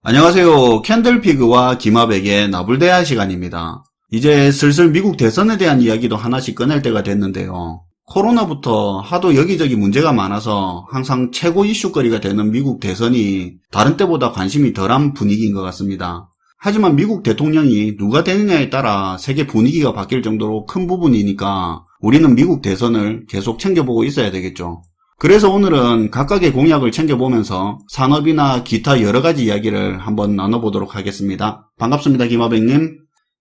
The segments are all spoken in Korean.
안녕하세요. 캔들피그와 김하백의 나불대화 시간입니다. 이제 슬슬 미국 대선에 대한 이야기도 하나씩 꺼낼 때가 됐는데요. 코로나부터 하도 여기저기 문제가 많아서 항상 최고 이슈거리가 되는 미국 대선이 다른 때보다 관심이 덜한 분위기인 것 같습니다. 하지만 미국 대통령이 누가 되느냐에 따라 세계 분위기가 바뀔 정도로 큰 부분이니까 우리는 미국 대선을 계속 챙겨보고 있어야 되겠죠. 그래서 오늘은 각각의 공약을 챙겨보면서 산업이나 기타 여러가지 이야기를 한번 나눠보도록 하겠습니다. 반갑습니다, 김하백님.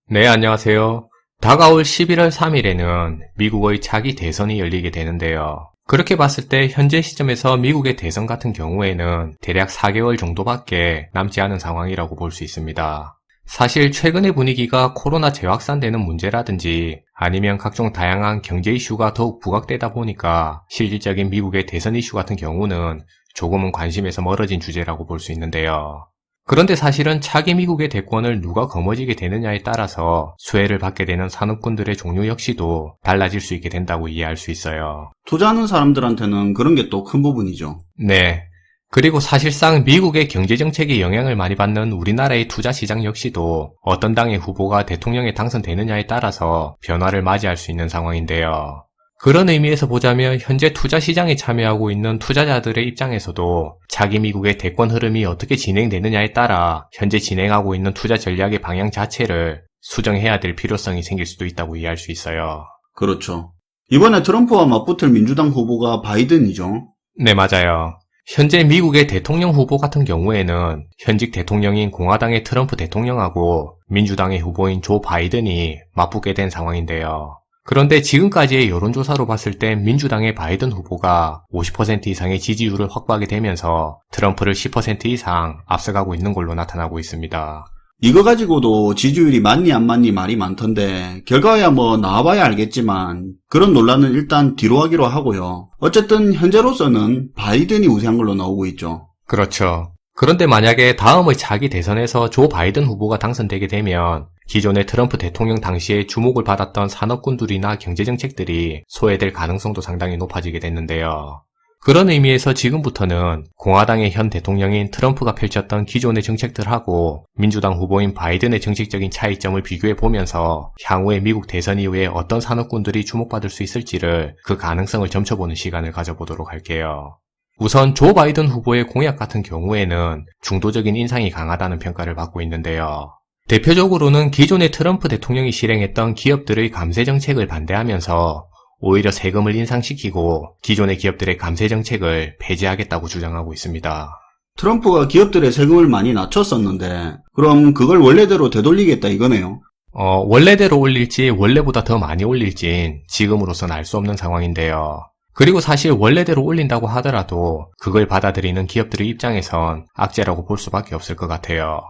네, 안녕하세요. 다가올 11월 3일에는 미국의 차기 대선이 열리게 되는데요. 그렇게 봤을 때 현재 시점에서 미국의 대선 같은 경우에는 대략 4개월 정도밖에 남지 않은 상황이라고 볼 수 있습니다. 사실 최근의 분위기가 코로나 재확산되는 문제라든지 아니면 각종 다양한 경제 이슈가 더욱 부각되다 보니까 실질적인 미국의 대선 이슈 같은 경우는 조금은 관심에서 멀어진 주제라고 볼 수 있는데요. 그런데 사실은 차기 미국의 대권을 누가 거머쥐게 되느냐에 따라서 수혜를 받게 되는 산업군들의 종류 역시도 달라질 수 있게 된다고 이해할 수 있어요. 투자하는 사람들한테는 그런 게 또 큰 부분이죠. 네. 그리고 사실상 미국의 경제정책에 영향을 많이 받는 우리나라의 투자시장 역시도 어떤 당의 후보가 대통령에 당선되느냐에 따라서 변화를 맞이할 수 있는 상황인데요. 그런 의미에서 보자면 현재 투자시장에 참여하고 있는 투자자들의 입장에서도 차기 미국의 대권 흐름이 어떻게 진행되느냐에 따라 현재 진행하고 있는 투자 전략의 방향 자체를 수정해야 될 필요성이 생길 수도 있다고 이해할 수 있어요. 그렇죠. 이번에 트럼프와 맞붙을 민주당 후보가 바이든이죠. 네, 맞아요. 현재 미국의 대통령 후보 같은 경우에는 현직 대통령인 공화당의 트럼프 대통령하고 민주당의 후보인 조 바이든이 맞붙게 된 상황인데요. 그런데 지금까지의 여론조사로 봤을 때 민주당의 바이든 후보가 50% 이상의 지지율을 확보하게 되면서 트럼프를 10% 이상 앞서가고 있는 걸로 나타나고 있습니다. 이거 가지고도 지지율이 맞니 안 맞니 말이 많던데 결과야 뭐 나와봐야 알겠지만 그런 논란은 일단 뒤로 하기로 하고요. 어쨌든 현재로서는 바이든이 우세한 걸로 나오고 있죠. 그렇죠. 그런데 만약에 다음의 차기 대선에서 조 바이든 후보가 당선되게 되면 기존의 트럼프 대통령 당시에 주목을 받았던 산업군들이나 경제정책들이 소외될 가능성도 상당히 높아지게 됐는데요. 그런 의미에서 지금부터는 공화당의 현 대통령인 트럼프가 펼쳤던 기존의 정책들하고 민주당 후보인 바이든의 정책적인 차이점을 비교해보면서 향후에 미국 대선 이후에 어떤 산업군들이 주목받을 수 있을지를 그 가능성을 점쳐보는 시간을 가져보도록 할게요. 우선 조 바이든 후보의 공약 같은 경우에는 중도적인 인상이 강하다는 평가를 받고 있는데요. 대표적으로는 기존의 트럼프 대통령이 실행했던 기업들의 감세 정책을 반대하면서 오히려 세금을 인상시키고 기존의 기업들의 감세 정책을 폐지하겠다고 주장하고 있습니다. 트럼프가 기업들의 세금을 많이 낮췄었는데 그럼 그걸 원래대로 되돌리겠다 이거네요. 원래대로 올릴지 원래보다 더 많이 올릴진 지금으로선 알 수 없는 상황인데요. 그리고 사실 원래대로 올린다고 하더라도 그걸 받아들이는 기업들의 입장에선 악재라고 볼 수밖에 없을 것 같아요.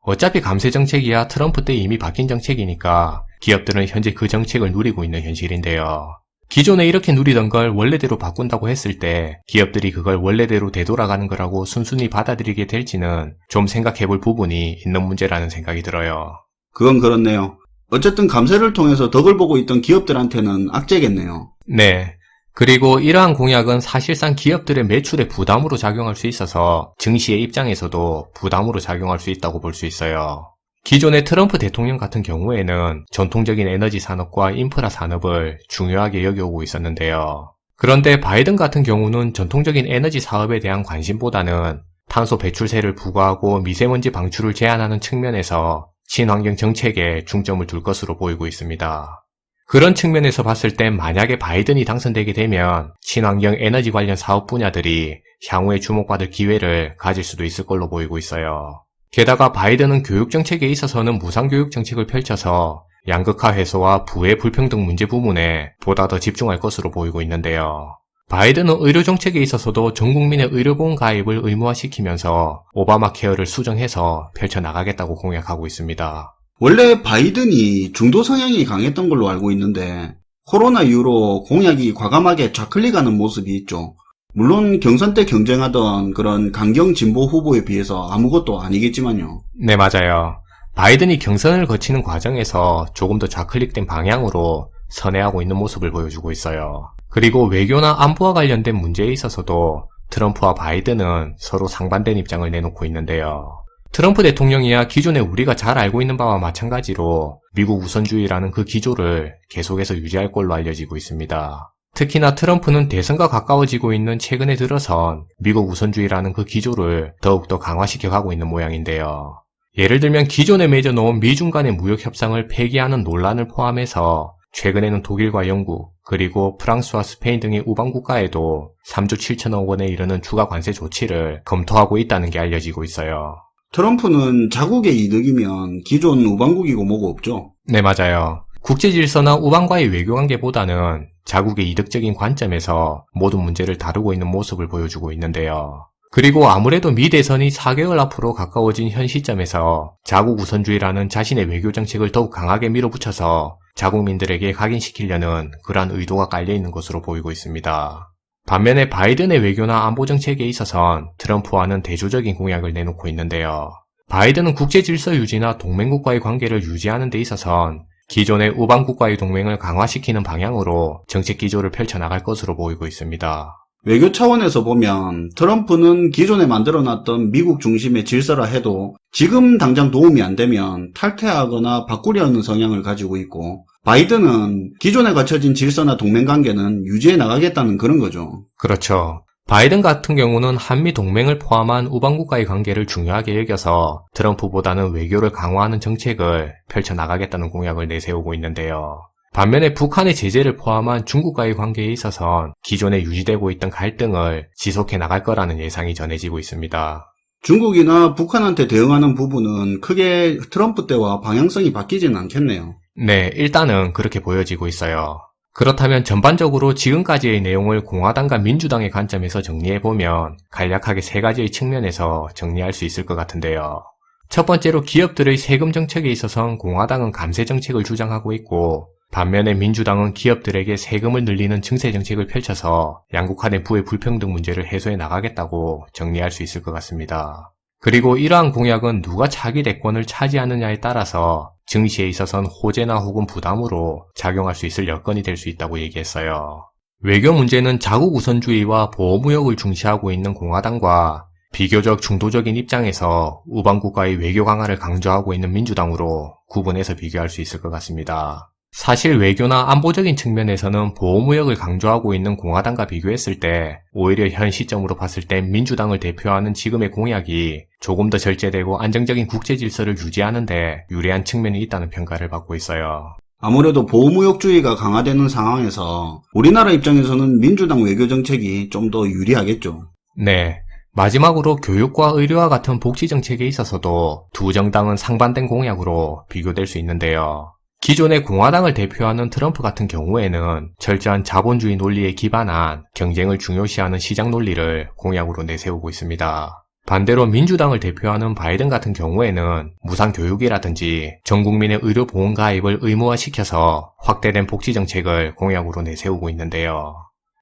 어차피 감세 정책이야 트럼프 때 이미 바뀐 정책이니까 기업들은 현재 그 정책을 누리고 있는 현실인데요. 기존에 이렇게 누리던 걸 원래대로 바꾼다고 했을 때 기업들이 그걸 원래대로 되돌아가는 거라고 순순히 받아들이게 될지는 좀 생각해볼 부분이 있는 문제라는 생각이 들어요. 그건 그렇네요. 어쨌든 감세를 통해서 덕을 보고 있던 기업들한테는 악재겠네요. 네. 그리고 이러한 공약은 사실상 기업들의 매출에 부담으로 작용할 수 있어서 증시의 입장에서도 부담으로 작용할 수 있다고 볼 수 있어요. 기존의 트럼프 대통령 같은 경우에는 전통적인 에너지 산업과 인프라 산업을 중요하게 여겨오고 있었는데요. 그런데 바이든 같은 경우는 전통적인 에너지 사업에 대한 관심보다는 탄소 배출세를 부과하고 미세먼지 방출을 제한하는 측면에서 친환경 정책에 중점을 둘 것으로 보이고 있습니다. 그런 측면에서 봤을 땐 만약에 바이든이 당선되게 되면 친환경 에너지 관련 사업 분야들이 향후에 주목받을 기회를 가질 수도 있을 걸로 보이고 있어요. 게다가 바이든은 교육 정책에 있어서는 무상교육 정책을 펼쳐서 양극화 해소와 부의 불평등 문제 부분에 보다 더 집중할 것으로 보이고 있는데요. 바이든은 의료 정책에 있어서도 전 국민의 의료보험 가입을 의무화시키면서 오바마 케어를 수정해서 펼쳐나가겠다고 공약하고 있습니다. 원래 바이든이 중도 성향이 강했던 걸로 알고 있는데 코로나 이후로 공약이 과감하게 좌클릭하는 모습이 있죠. 물론 경선 때 경쟁하던 그런 강경 진보 후보에 비해서 아무것도 아니겠지만요. 네, 맞아요. 바이든이 경선을 거치는 과정에서 조금 더 좌클릭된 방향으로 선회하고 있는 모습을 보여주고 있어요. 그리고 외교나 안보와 관련된 문제에 있어서도 트럼프와 바이든은 서로 상반된 입장을 내놓고 있는데요. 트럼프 대통령이야 기존에 우리가 잘 알고 있는 바와 마찬가지로 미국 우선주의라는 그 기조를 계속해서 유지할 걸로 알려지고 있습니다. 특히나 트럼프는 대선과 가까워지고 있는 최근에 들어선 미국 우선주의라는 그 기조를 더욱더 강화시켜 가고 있는 모양인데요. 예를 들면 기존에 맺어놓은 미중 간의 무역 협상을 폐기하는 논란을 포함해서 최근에는 독일과 영국, 그리고 프랑스와 스페인 등의 우방 국가에도 3조 7천억 원에 이르는 추가 관세 조치를 검토하고 있다는 게 알려지고 있어요. 트럼프는 자국의 이득이면 기존 우방국이고 뭐고 없죠. 네, 맞아요. 국제 질서나 우방과의 외교 관계보다는 자국의 이득적인 관점에서 모든 문제를 다루고 있는 모습을 보여주고 있는데요. 그리고 아무래도 미 대선이 4개월 앞으로 가까워진 현 시점에서 자국 우선주의라는 자신의 외교 정책을 더욱 강하게 밀어붙여서 자국민들에게 각인시키려는 그러한 의도가 깔려있는 것으로 보이고 있습니다. 반면에 바이든의 외교나 안보 정책에 있어선 트럼프와는 대조적인 공약을 내놓고 있는데요. 바이든은 국제 질서 유지나 동맹국과의 관계를 유지하는 데 있어선 기존의 우방국과의 동맹을 강화시키는 방향으로 정책 기조를 펼쳐나갈 것으로 보이고 있습니다. 외교 차원에서 보면 트럼프는 기존에 만들어놨던 미국 중심의 질서라 해도 지금 당장 도움이 안 되면 탈퇴하거나 바꾸려는 성향을 가지고 있고, 바이든은 기존에 갖춰진 질서나 동맹관계는 유지해 나가겠다는 그런 거죠. 그렇죠. 바이든 같은 경우는 한미 동맹을 포함한 우방국과의 관계를 중요하게 여겨서 트럼프보다는 외교를 강화하는 정책을 펼쳐나가겠다는 공약을 내세우고 있는데요. 반면에 북한의 제재를 포함한 중국과의 관계에 있어선 기존에 유지되고 있던 갈등을 지속해 나갈 거라는 예상이 전해지고 있습니다. 중국이나 북한한테 대응하는 부분은 크게 트럼프 때와 방향성이 바뀌지는 않겠네요. 네, 일단은 그렇게 보여지고 있어요. 그렇다면 전반적으로 지금까지의 내용을 공화당과 민주당의 관점에서 정리해보면 간략하게 세 가지의 측면에서 정리할 수 있을 것 같은데요. 첫 번째로 기업들의 세금 정책에 있어선 공화당은 감세 정책을 주장하고 있고, 반면에 민주당은 기업들에게 세금을 늘리는 증세 정책을 펼쳐서 양국 간의 부의 불평등 문제를 해소해 나가겠다고 정리할 수 있을 것 같습니다. 그리고 이러한 공약은 누가 차기 대권을 차지하느냐에 따라서 증시에 있어선 호재나 혹은 부담으로 작용할 수 있을 여건이 될 수 있다고 얘기했어요. 외교 문제는 자국 우선주의와 보호무역을 중시하고 있는 공화당과 비교적 중도적인 입장에서 우방국가의 외교 강화를 강조하고 있는 민주당으로 구분해서 비교할 수 있을 것 같습니다. 사실 외교나 안보적인 측면에서는 보호무역을 강조하고 있는 공화당과 비교했을 때 오히려 현 시점으로 봤을 때 민주당을 대표하는 지금의 공약이 조금 더 절제되고 안정적인 국제 질서를 유지하는 데 유리한 측면이 있다는 평가를 받고 있어요. 아무래도 보호무역주의가 강화되는 상황에서 우리나라 입장에서는 민주당 외교 정책이 좀 더 유리하겠죠. 네. 마지막으로 교육과 의료와 같은 복지 정책에 있어서도 두 정당은 상반된 공약으로 비교될 수 있는데요. 기존의 공화당을 대표하는 트럼프 같은 경우에는 철저한 자본주의 논리에 기반한 경쟁을 중요시하는 시장 논리를 공약으로 내세우고 있습니다. 반대로 민주당을 대표하는 바이든 같은 경우에는 무상교육이라든지 전 국민의 의료보험 가입을 의무화시켜서 확대된 복지 정책을 공약으로 내세우고 있는데요.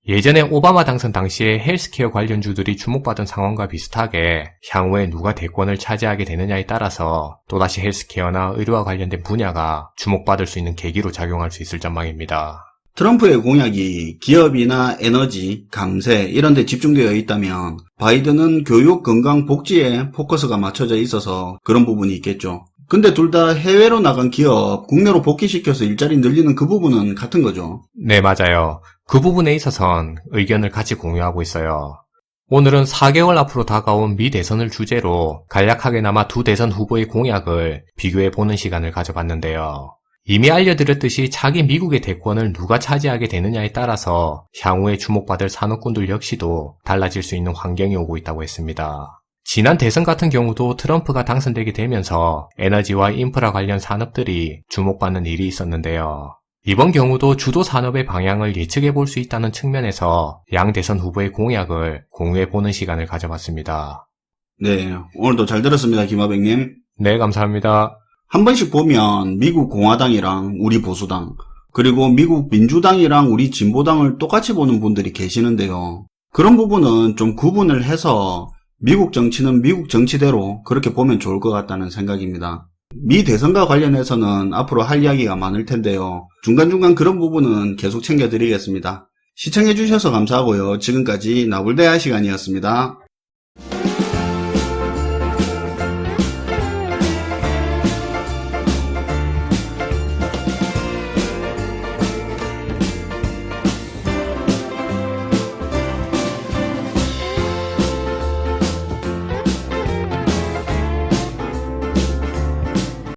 예전에 오바마 당선 당시에 헬스케어 관련주들이 주목받은 상황과 비슷하게 향후에 누가 대권을 차지하게 되느냐에 따라서 또다시 헬스케어나 의료와 관련된 분야가 주목받을 수 있는 계기로 작용할 수 있을 전망입니다. 트럼프의 공약이 기업이나 에너지, 감세 이런 데 집중되어 있다면 바이든은 교육, 건강, 복지에 포커스가 맞춰져 있어서 그런 부분이 있겠죠. 근데 둘 다 해외로 나간 기업, 국내로 복귀시켜서 일자리 늘리는 그 부분은 같은 거죠. 네, 맞아요. 그 부분에 있어선 의견을 같이 공유하고 있어요. 오늘은 4개월 앞으로 다가온 미 대선을 주제로 간략하게나마 두 대선 후보의 공약을 비교해보는 시간을 가져봤는데요. 이미 알려드렸듯이 차기 미국의 대권을 누가 차지하게 되느냐에 따라서 향후에 주목받을 산업군들 역시도 달라질 수 있는 환경이 오고 있다고 했습니다. 지난 대선 같은 경우도 트럼프가 당선되게 되면서 에너지와 인프라 관련 산업들이 주목받는 일이 있었는데요. 이번 경우도 주도 산업의 방향을 예측해 볼 수 있다는 측면에서 양 대선 후보의 공약을 공유해 보는 시간을 가져봤습니다. 네, 오늘도 잘 들었습니다, 김하백님. 네, 감사합니다. 한 번씩 보면 미국 공화당이랑 우리 보수당, 그리고 미국 민주당이랑 우리 진보당을 똑같이 보는 분들이 계시는데요. 그런 부분은 좀 구분을 해서 미국 정치는 미국 정치대로 그렇게 보면 좋을 것 같다는 생각입니다. 미 대선과 관련해서는 앞으로 할 이야기가 많을 텐데요. 중간중간 그런 부분은 계속 챙겨드리겠습니다. 시청해주셔서 감사하고요. 지금까지 나불대화 시간이었습니다.